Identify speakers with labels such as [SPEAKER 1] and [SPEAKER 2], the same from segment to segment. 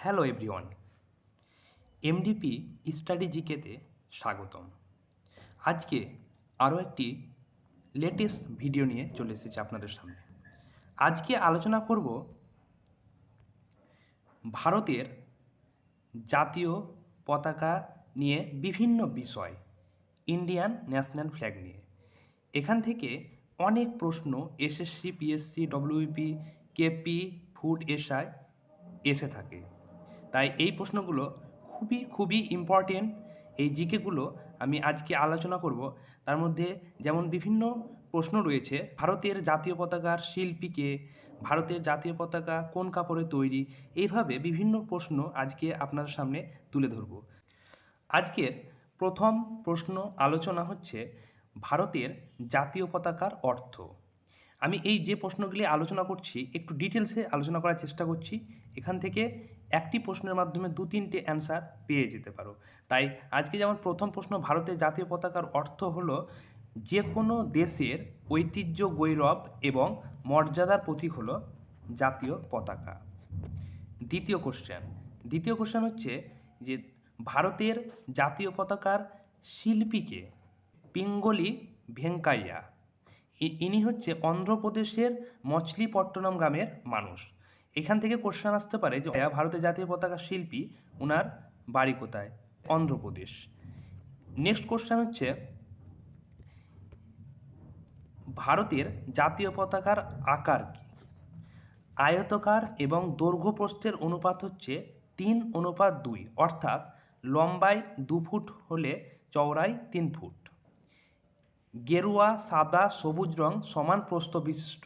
[SPEAKER 1] Hello everyone, MDP study জিকেতে স্বাগতম। আজকে আরও একটি লেটেস্ট ভিডিও নিয়ে চলে এসেছি আপনাদের সামনে। আজকে আলোচনা করব ভারতের জাতীয় পতাকা নিয়ে বিভিন্ন বিষয়, ইন্ডিয়ান ন্যাশনাল ফ্ল্যাগ নিয়ে। এখান থেকে অনেক প্রশ্ন SSC, PSC, WP, KP, food SI এসে থাকে। তাই এই প্রশ্নগুলো খুবই ইম্পর্টেন্ট। এই জিকেগুলো আমি আজকে আলোচনা করব। তার মধ্যে যেমন বিভিন্ন প্রশ্ন রয়েছে, ভারতের জাতীয় পতাকার শিল্পী কে, ভারতের জাতীয় পতাকা কোন কাপড়ে তৈরি, এইভাবে বিভিন্ন প্রশ্ন আজকে আপনার সামনে তুলে ধরব। আজকের প্রথম প্রশ্ন আলোচনা হচ্ছে ভারতের জাতীয় পতাকার অর্থ। আমি এই যে প্রশ্নগুলি আলোচনা করছি একটু ডিটেলসে আলোচনা করার চেষ্টা করছি। এখান থেকে একটি প্রশ্নের মাধ্যমে 2-3টে অ্যান্সার পেয়ে যেতে পারো। তাই আজকে যেমন প্রথম প্রশ্ন, ভারতের জাতীয় পতাকার অর্থ হলো যে কোনো দেশের ঐতিহ্য, গৌরব এবং মর্যাদার প্রতীক হলো জাতীয় পতাকা। দ্বিতীয় কোশ্চেন হচ্ছে যে ভারতের জাতীয় পতাকার শিল্পীকে। পিঙ্গলি ভেঙ্কাইয়া। ইনি হচ্ছে অন্ধ্রপ্রদেশের মছলিপট্টনম গ্রামের মানুষ। এখান থেকে কোশ্চেন আসতে পারে যে ভারতের জাতীয় পতাকার শিল্পী, ওনার বাড়ি কোথায়? অন্ধ্রপ্রদেশ। নেক্সট কোশ্চেন হচ্ছে ভারতের জাতীয় পতাকার আকার কি? আয়তকার এবং দৈর্ঘ্য প্রস্থের অনুপাত হচ্ছে 3:2, অর্থাৎ লম্বায় 2 ফুট হলে চওড়ায় 3 ফুট। গেরুয়া, সাদা, সবুজ রং সমান প্রস্থ বিশিষ্ট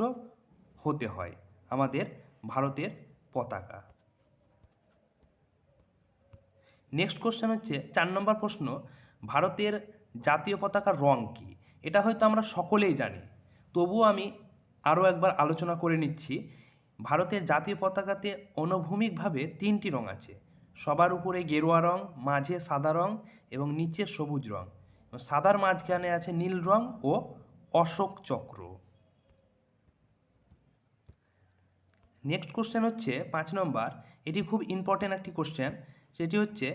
[SPEAKER 1] হতে হয় আমাদের ভারতের পতাকা। নেক্সট কোশ্চেন হচ্ছে 4 নম্বর প্রশ্ন, ভারতের জাতীয় পতাকার রং কি? এটা হয়তো আমরা সকলেই জানি, তবুও আমি আরও একবার আলোচনা করে নিচ্ছি। ভারতের জাতীয় পতাকাতে অনুভূমিকভাবে 3টি রং আছে। সবার উপরে গেরুয়া রং, মাঝে সাদা রং এবং নিচে সবুজ রং। সাদার মাঝখানে আছে নীল রং ও অশোক চক্র। নেক্সট কোশ্চেন হচ্ছে 5 নম্বর, এটি খুব ইম্পর্টেন্ট একটি কোশ্চেন। সেটি হচ্ছে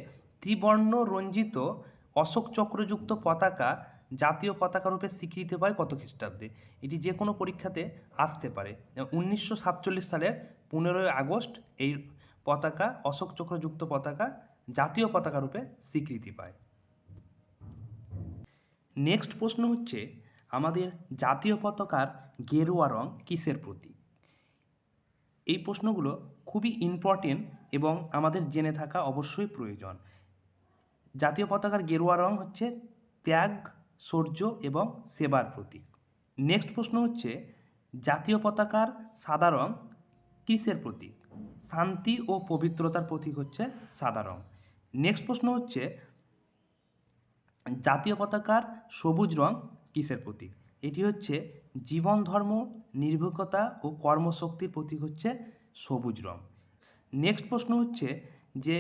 [SPEAKER 1] ত্রিবর্ণ রঞ্জিত অশোক চক্রযুক্ত পতাকা জাতীয় পতাকা রূপে স্বীকৃতি পায় কত খ্রিস্টাব্দে? এটি যে কোনো পরীক্ষাতে আসতে পারে। 1947 সালের 15ই আগস্ট এই পতাকা, অশোক চক্রযুক্ত পতাকা জাতীয় পতাকা রূপে স্বীকৃতি পায়। নেক্সট প্রশ্ন হচ্ছে আমাদের জাতীয় পতাকার গেরুয়া রং কিসের প্রতীক? এই প্রশ্নগুলো খুবই ইম্পর্টেন্ট এবং আমাদের জেনে থাকা অবশ্যই প্রয়োজন। জাতীয় পতাকার গেরুয়া রং হচ্ছে ত্যাগ, শৌর্য এবং সেবার প্রতীক। নেক্সট প্রশ্ন হচ্ছে জাতীয় পতাকার সাদা রং কিসের প্রতীক? শান্তি ও পবিত্রতার প্রতীক হচ্ছে সাদা রং। নেক্সট প্রশ্ন হচ্ছে জাতীয় পতাকার সবুজ রং কিসের প্রতীক? এটি হচ্ছে জীবন, ধর্ম, নির্ভীকতা ও কর্মশক্তির প্রতীক হচ্ছে সবুজ রং। নেক্সট প্রশ্ন হচ্ছে যে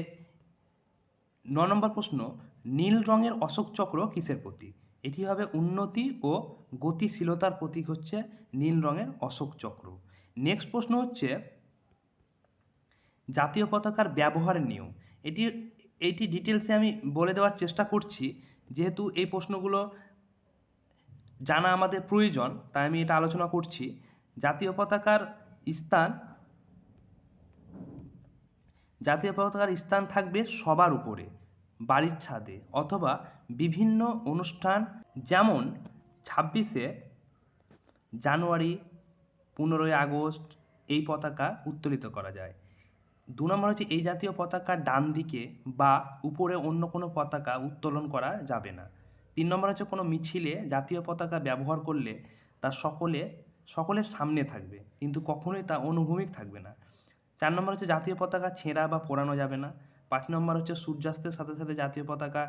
[SPEAKER 1] 9 নম্বর প্রশ্ন, নীল রঙের অশোক চক্র কিসের প্রতীক? এটি হবে উন্নতি ও গতিশীলতার প্রতীক হচ্ছে নীল রঙের অশোক চক্র। নেক্সট প্রশ্ন হচ্ছে জাতীয় পতাকার ব্যবহারের নিয়ম। এটি ডিটেলসে আমি বলে দেওয়ার চেষ্টা করছি, যেহেতু এই প্রশ্নগুলো জানা আমাদের প্রয়োজন, তাই আমি এটা আলোচনা করছি। জাতীয় পতাকার স্থান থাকবে সবার উপরে, বাড়ির ছাদে অথবা বিভিন্ন অনুষ্ঠান, যেমন 26শে জানুয়ারি, 15ই আগস্ট এই পতাকা উত্তোলিত করা যায়। 2 নম্বর হচ্ছে এই জাতীয় পতাকার ডান দিকে বা উপরে অন্য কোনো পতাকা উত্তোলন করা যাবে না। 3 নম্বর হচ্ছে কোনো মিছিলে জাতীয় পতাকা ব্যবহার করলে তা সকলের সামনে থাকবে, কিন্তু কখনোই তা অনুভূমিক থাকবে না। 4 নম্বর হচ্ছে জাতীয় পতাকা ছেঁড়া বা পোড়ানো যাবে না। 5 নম্বর হচ্ছে সূর্যাস্তের সাথে সাথে জাতীয় পতাকা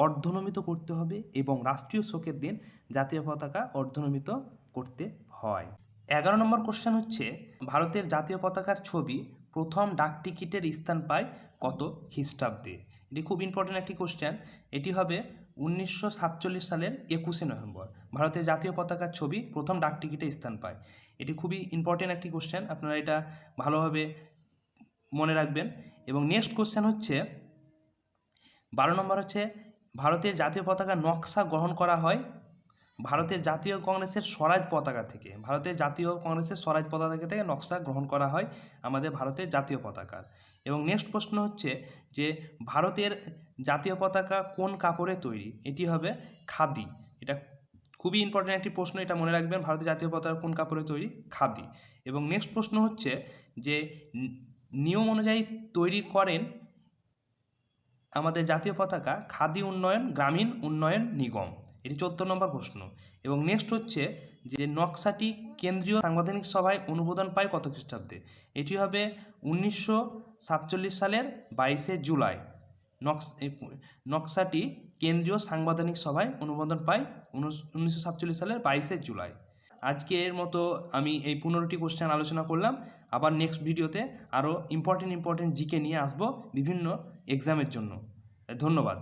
[SPEAKER 1] অর্ধনমিত করতে হবে এবং রাষ্ট্রীয় শোকের দিন জাতীয় পতাকা অর্ধনমিত করতে হয়। 11 নম্বর কোশ্চেন হচ্ছে ভারতের জাতীয় পতাকার ছবি প্রথম ডাকটিকিটের স্থান পায় কত খ্রিস্টাব্দে? এটি খুব ইম্পর্টেন্ট একটি কোশ্চেন। এটি হবে 1947 সালের 21শে নভেম্বর ভারতের জাতীয় পতাকার ছবি প্রথম ডাকটিকিটে স্থান পায়। এটি খুবই ইম্পর্টেন্ট একটি কোশ্চেন, আপনারা এটা ভালোভাবে মনে রাখবেন। এবং নেক্সট কোশ্চেন হচ্ছে 12 নম্বর হচ্ছে ভারতের জাতীয় পতাকা নকশা গ্রহণ করা হয় ভারতের জাতীয় কংগ্রেসের স্বরাজ পতাকা থেকে। ভারতের জাতীয় কংগ্রেসের স্বরাজ পতাকা থেকে নকশা গ্রহণ করা হয় আমাদের ভারতের জাতীয় পতাকা। এবং নেক্সট প্রশ্ন হচ্ছে যে ভারতের জাতীয় পতাকা কোন কাপড়ে তৈরি? এটি হবে খাদি। এটা খুবই ইম্পর্ট্যান্ট একটি প্রশ্ন, এটা মনে রাখবেন। ভারতের জাতীয় পতাকা কোন কাপড়ে তৈরি? খাদি। এবং নেক্সট প্রশ্ন হচ্ছে যে নিয়ম অনুযায়ী তৈরি করেন আমাদের জাতীয় পতাকা খাদি উন্নয়ন গ্রামীণ উন্নয়ন নিগম। এটি 14 নম্বর প্রশ্ন। এবং নেক্সট হচ্ছে যে নকশাটি কেন্দ্রীয় সাংবিধানিক সভায় অনুমোদন পায় কত খ্রিস্টাব্দে? এটি হবে 1947 সালের 22শে জুলাই। নকশাটি কেন্দ্রীয় সাংবিধানিক সভায় অনুমোদন পায় 1947 সালের 22শে জুলাই। আজকের মতো আমি এই 15টি কোশ্চেন আলোচনা করলাম। আবার নেক্সট ভিডিওতে আরও ইম্পর্টেন্ট জিকে নিয়ে আসবো বিভিন্ন এক্সামের জন্য। ধন্যবাদ।